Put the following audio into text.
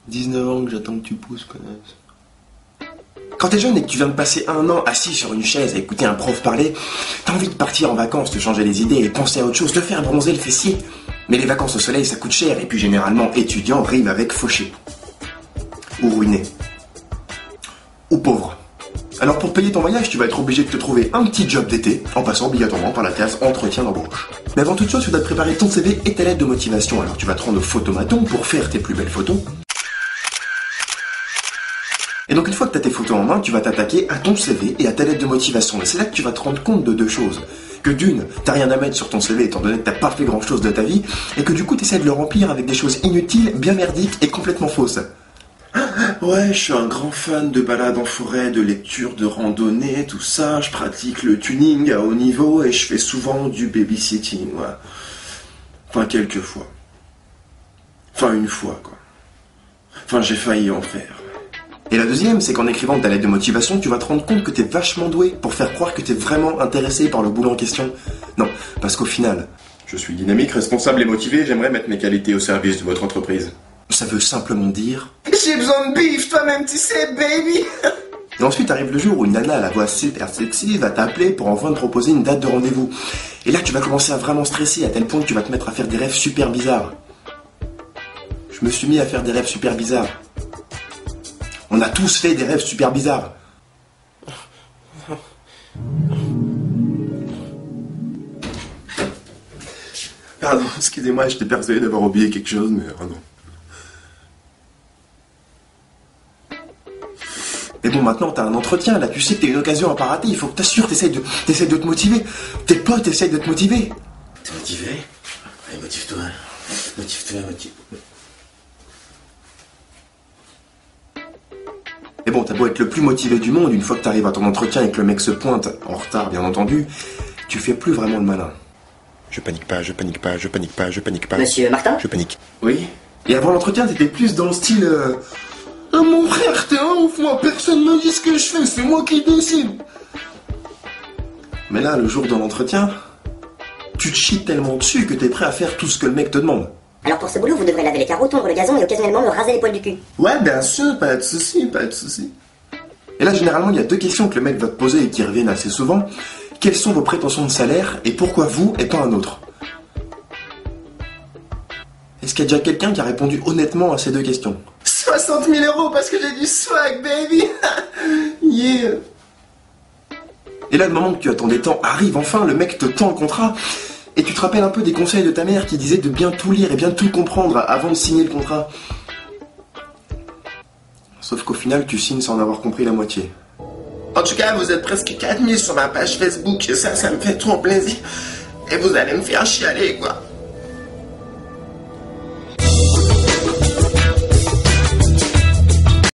19 ans que j'attends que tu pousses, connasse. Quand t'es jeune et que tu viens de passer un an assis sur une chaise à écouter un prof parler, t'as envie de partir en vacances, te changer les idées et penser à autre chose, te faire bronzer le fessier. Mais les vacances au soleil, ça coûte cher, et puis généralement, étudiant rime avec fauché. Ou ruiné. Ou pauvre. Alors pour payer ton voyage, tu vas être obligé de te trouver un petit job d'été, en passant obligatoirement par la case entretien d'embauche. Mais avant toute chose, tu dois te préparer ton CV et ta lettre de motivation. Alors tu vas te rendre au photomaton pour faire tes plus belles photos. Et donc une fois que tu as tes photos en main, tu vas t'attaquer à ton CV et à ta lettre de motivation. Et c'est là que tu vas te rendre compte de deux choses. Que d'une, t'as rien à mettre sur ton CV étant donné que t'as pas fait grand chose de ta vie, et que du coup t'essaies de le remplir avec des choses inutiles, bien merdiques et complètement fausses. Ouais, je suis un grand fan de balades en forêt, de lecture, de randonnée, tout ça. Je pratique le tuning à haut niveau et je fais souvent du babysitting, ouais. Enfin, quelques fois. Enfin, une fois, quoi. Enfin, j'ai failli en faire. Et la deuxième, c'est qu'en écrivant ta lettre de motivation, tu vas te rendre compte que t'es vachement doué pour faire croire que t'es vraiment intéressé par le boulot en question. Non, parce qu'au final, je suis dynamique, responsable et motivé, j'aimerais mettre mes qualités au service de votre entreprise. Ça veut simplement dire... J'ai besoin de bif, toi-même tu sais, baby. Et ensuite arrive le jour où une nana à la voix super sexy va t'appeler pour enfin te proposer une date de rendez-vous. Et là, tu vas commencer à vraiment stresser à tel point que tu vas te mettre à faire des rêves super bizarres. Je me suis mis à faire des rêves super bizarres. On a tous fait des rêves super bizarres. Pardon, excusez-moi, j'étais persuadé d'avoir oublié quelque chose, mais oh non. Mais bon, maintenant t'as un entretien, là tu sais que t'as une occasion à pas rater, il faut que t'assures, t'essayes de te motiver. Tes potes essayent de te motiver. T'es motivé? Allez, motive-toi. Motive-toi, motive. Et bon, t'as beau être le plus motivé du monde, une fois que t'arrives à ton entretien et que le mec se pointe, en retard bien entendu, tu fais plus vraiment le malin. Je panique pas, je panique pas, je panique pas, je panique pas. Monsieur Martin? Je panique. Oui. Et avant l'entretien, t'étais plus dans le style... Ah, mon frère, t'es un ouf, moi, personne me dit ce que je fais, c'est moi qui décide. Mais là, le jour de l'entretien, tu te chies tellement dessus que t'es prêt à faire tout ce que le mec te demande. Alors pour ce boulot, vous devrez laver les carreaux, tondre le gazon et occasionnellement me raser les poils du cul. Ouais, bien sûr, pas de soucis, pas de soucis. Et là, généralement, il y a deux questions que le mec va te poser et qui reviennent assez souvent. Quelles sont vos prétentions de salaire et pourquoi vous et pas un autre? Est-ce qu'il y a déjà quelqu'un qui a répondu honnêtement à ces deux questions? 60 000 € parce que j'ai du swag, baby. Yeah. Et là, le moment que tu attendais tant arrive enfin, le mec te tend le contrat. Et tu te rappelles un peu des conseils de ta mère qui disait de bien tout lire et bien tout comprendre avant de signer le contrat. Sauf qu'au final, tu signes sans en avoir compris la moitié. En tout cas, vous êtes presque 4000 sur ma page Facebook et ça me fait trop plaisir. Et vous allez me faire chialer, quoi.